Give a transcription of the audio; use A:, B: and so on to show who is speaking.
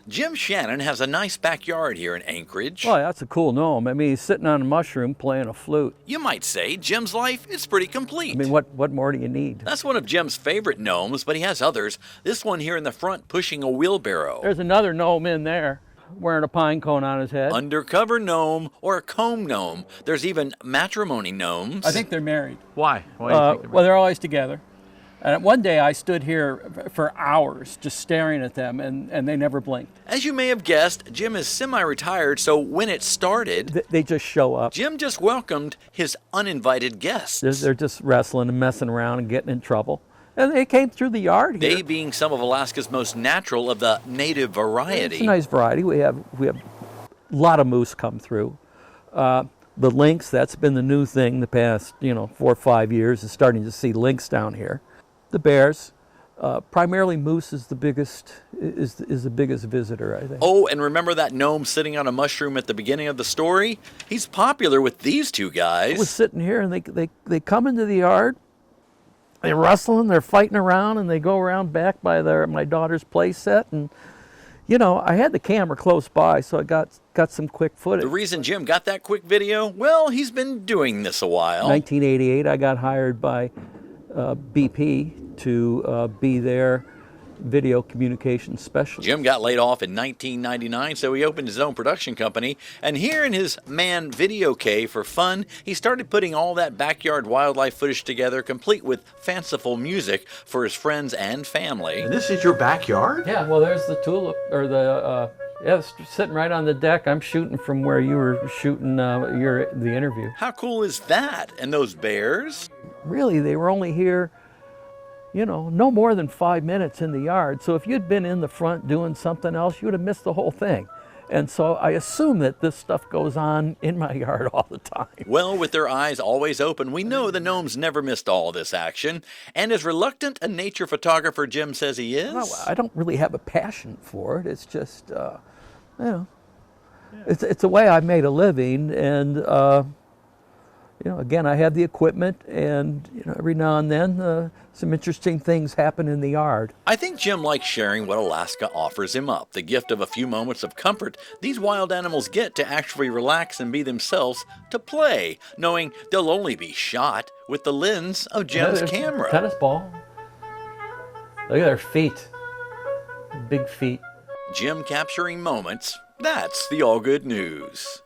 A: Jim Shannon has a nice backyard here in Anchorage.
B: Well, that's a cool gnome. I mean, he's sitting on a mushroom playing a flute.
A: You might say Jim's life is pretty complete.
B: I mean, what more do you need?
A: That's one of Jim's favorite gnomes, but he has others. This one here in the front pushing a wheelbarrow.
B: There's another gnome in there wearing a pine cone on his head.
A: Undercover gnome or a comb gnome. There's even matrimony gnomes.
C: I think they're married.
D: Why? Why do you think they're
C: Well, they're always together. And one day I stood here for hours just staring at them, and they never blinked.
A: As you may have guessed, Jim is semi-retired, so when it started,
B: They just show up.
A: Jim just welcomed his uninvited guests.
B: They're just wrestling and messing around and getting in trouble. And they came through the yard here.
A: They being some of Alaska's most natural of the native variety.
B: It's a nice variety. We have a lot of moose come through. The lynx, that's been the new thing the past 4 or 5 years, is starting to see lynx down here. The bears, primarily moose is the biggest visitor, I think.
A: Oh, and remember that gnome sitting on a mushroom at the beginning of the story? He's popular with these two guys.
B: I was sitting here, and they come into the yard. They're rustling, they're fighting around, and they go around back by my daughter's play set. And, I had the camera close by, so I got some quick footage.
A: The reason Jim got that quick video? Well, he's been doing this a while.
B: 1988, I got hired by BP to be their video communications specialist.
A: Jim got laid off in 1999, so he opened his own production company. And here in his man video cave for fun, he started putting all that backyard wildlife footage together, complete with fanciful music for his friends and family.
D: And this is your backyard?
B: Yeah, well, there's the tulip, or it's sitting right on the deck. I'm shooting from where you were shooting the interview.
A: How cool is that? And those bears?
B: Really, they were only here, no more than 5 minutes in the yard. So if you'd been in the front doing something else, you would have missed the whole thing. And so I assume that this stuff goes on in my yard all the time.
A: Well, with their eyes always open, we know the gnomes never missed all this action. And as reluctant a nature photographer Jim says he is...
B: Well, I don't really have a passion for it. It's just, it's a way I made a living. And, again, I have the equipment, and every now and then some interesting things happen in the yard.
A: I think Jim likes sharing what Alaska offers him up, the gift of a few moments of comfort these wild animals get to actually relax and be themselves, to play, knowing they'll only be shot with the lens of Jim's camera.
B: Tennis ball. Look at their feet. Big feet.
A: Jim capturing moments, that's the Allgood News.